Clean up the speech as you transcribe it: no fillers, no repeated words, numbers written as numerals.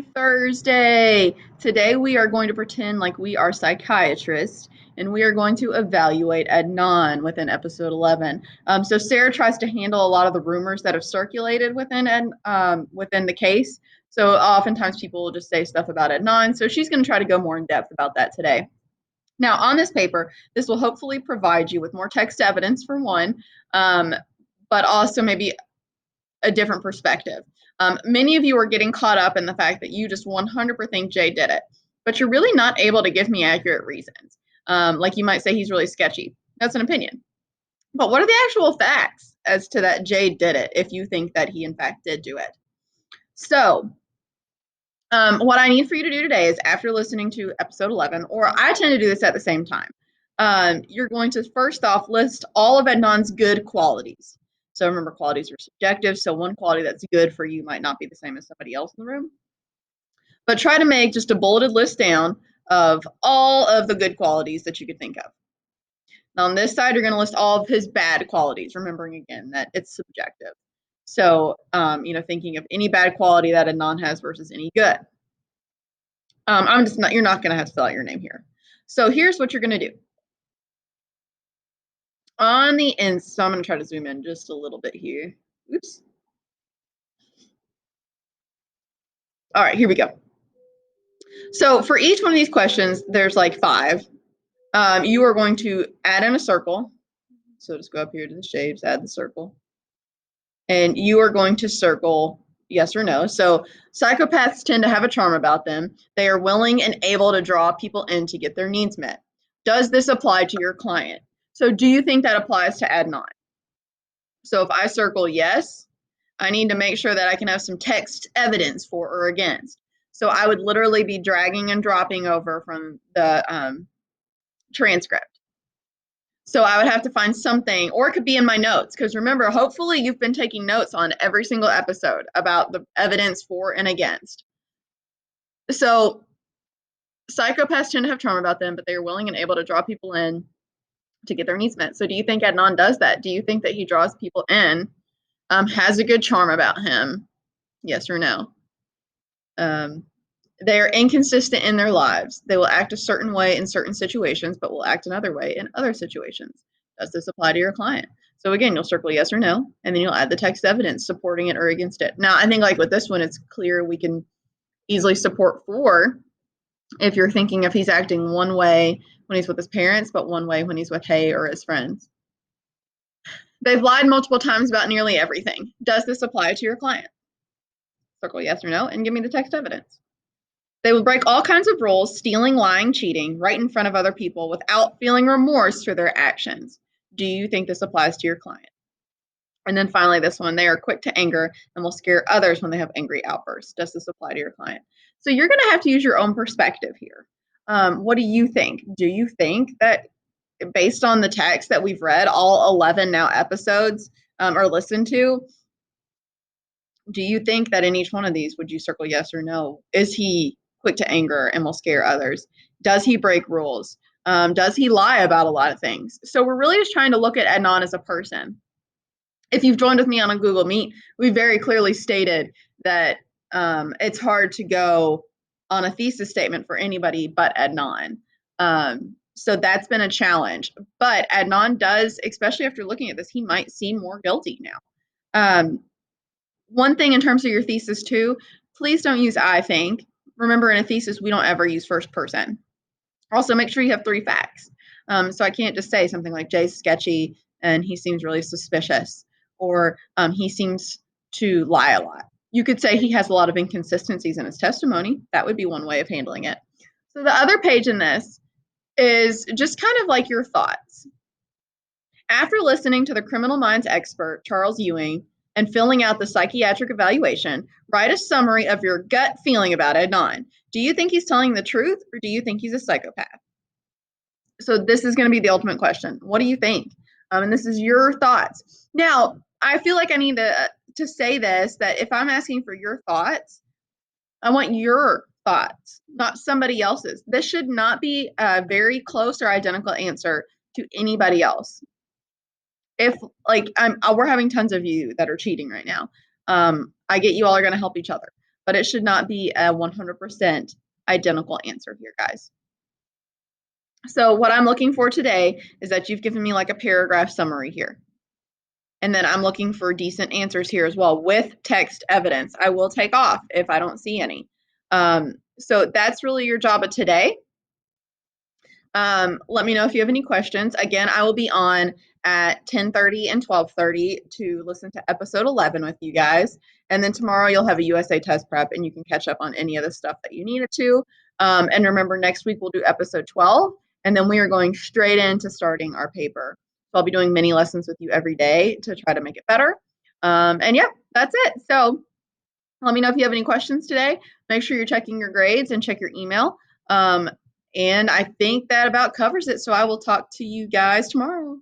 Thursday. Today we are going to pretend like we are psychiatrists and we are going to evaluate Adnan within episode 11. So Sarah tries to handle a lot of the rumors that have circulated within the case. So oftentimes people will just say stuff about Adnan. So she's going to try to go more in depth about that today. Now, on this paper, this will hopefully provide you with more text evidence for one, but also maybe a different perspective. Many of you are getting caught up in the fact that you just 100% think Jay did it, but you're really not able to give me accurate reasons. Like you might say he's really sketchy. That's an opinion. But what are the actual facts as to that Jay did it if you think that he in fact did do it? So what I need for you to do today is after listening to episode 11, or I tend to do this at the same time, you're going to first off list all of Adnan's good qualities. So remember, qualities are subjective, so one quality that's good for you might not be the same as somebody else in the room. But try to make just a bulleted list down of all of the good qualities that you could think of. Now on this side, you're going to list all of his bad qualities, remembering again that it's subjective. So, thinking of any bad quality that Adnan has versus any good. You're not going to have to fill out your name here. So here's what you're going to do. On the end, so I'm going to try to zoom in just a little bit here. Oops. All right, here we go. So for each one of these questions, there's like 5. You are going to add in a circle. So just go up here to the shapes, add the circle. And you are going to circle yes or no. So psychopaths tend to have a charm about them. They are willing and able to draw people in to get their needs met. Does this apply to your client? So do you think that applies to Adnan? So if I circle yes, I need to make sure that I can have some text evidence for or against. So I would literally be dragging and dropping over from the transcript. So I would have to find something, or it could be in my notes, because remember, hopefully you've been taking notes on every single episode about the evidence for and against. So psychopaths tend to have charm about them, but they are willing and able to draw people in to get their needs met. So do you think Adnan does that? Do you think that he draws people in, has a good charm about him? Yes or no? They are inconsistent in their lives. They will act a certain way in certain situations, but will act another way in other situations. Does this apply to your client? So again, you'll circle yes or no, and then you'll add the text evidence supporting it or against it. Now, I think like with this one, it's clear we can easily support for if you're thinking if he's acting one way when he's with his parents, but one way when he's with Hay or his friends. They've lied multiple times about nearly everything. Does this apply to your client? Circle yes or no, and give me the text evidence. They will break all kinds of rules, stealing, lying, cheating, right in front of other people without feeling remorse for their actions. Do you think this applies to your client? And then finally, this one, they are quick to anger and will scare others when they have angry outbursts. Does this apply to your client? So you're going to have to use your own perspective here. What do you think? Do you think that based on the text that we've read, all 11 now episodes are listened to, do you think that in each one of these, would you circle yes or no? Is he quick to anger and will scare others? Does he break rules? Does he lie about a lot of things? So we're really just trying to look at Adnan as a person. If you've joined with me on a Google Meet, we very clearly stated that it's hard to go on a thesis statement for anybody but Adnan. So that's been a challenge. But Adnan does, especially after looking at this, he might seem more guilty now. One thing in terms of your thesis too, please don't use I think. Remember, in a thesis, we don't ever use first person. Also, make sure you have 3 facts. So I can't just say something like Jay's sketchy and he seems really suspicious, or he seems to lie a lot. You could say he has a lot of inconsistencies in his testimony. That would be one way of handling it. So the other page in this is just kind of like your thoughts. After listening to the criminal minds expert, Charles Ewing, and filling out the psychiatric evaluation, write a summary of your gut feeling about Adnan. Do you think he's telling the truth, or do you think he's a psychopath? So this is going to be the ultimate question. What do you think? And this is your thoughts. Now, I feel like I need to say this, that if I'm asking for your thoughts, I want your thoughts, not somebody else's. This should not be a very close or identical answer to anybody else. If like we're having tons of you that are cheating right now. I get you all are going to help each other. but it should not be a 100% identical answer here, guys. So what I'm looking for today is that you've given me like a paragraph summary here. And then I'm looking for decent answers here as well with text evidence. I will take off if I don't see any. So that's really your job of today. Let me know if you have any questions. Again, I will be on at 10:30 and 12:30 to listen to episode 11 with you guys. And then tomorrow you'll have a USA test prep and you can catch up on any of the stuff that you needed to. And remember, next week we'll do episode 12, and then we are going straight into starting our paper. So I'll be doing mini lessons with you every day to try to make it better. And yeah, that's it. So let me know if you have any questions today. Make sure you're checking your grades and check your email. And I think that about covers it. So I will talk to you guys tomorrow.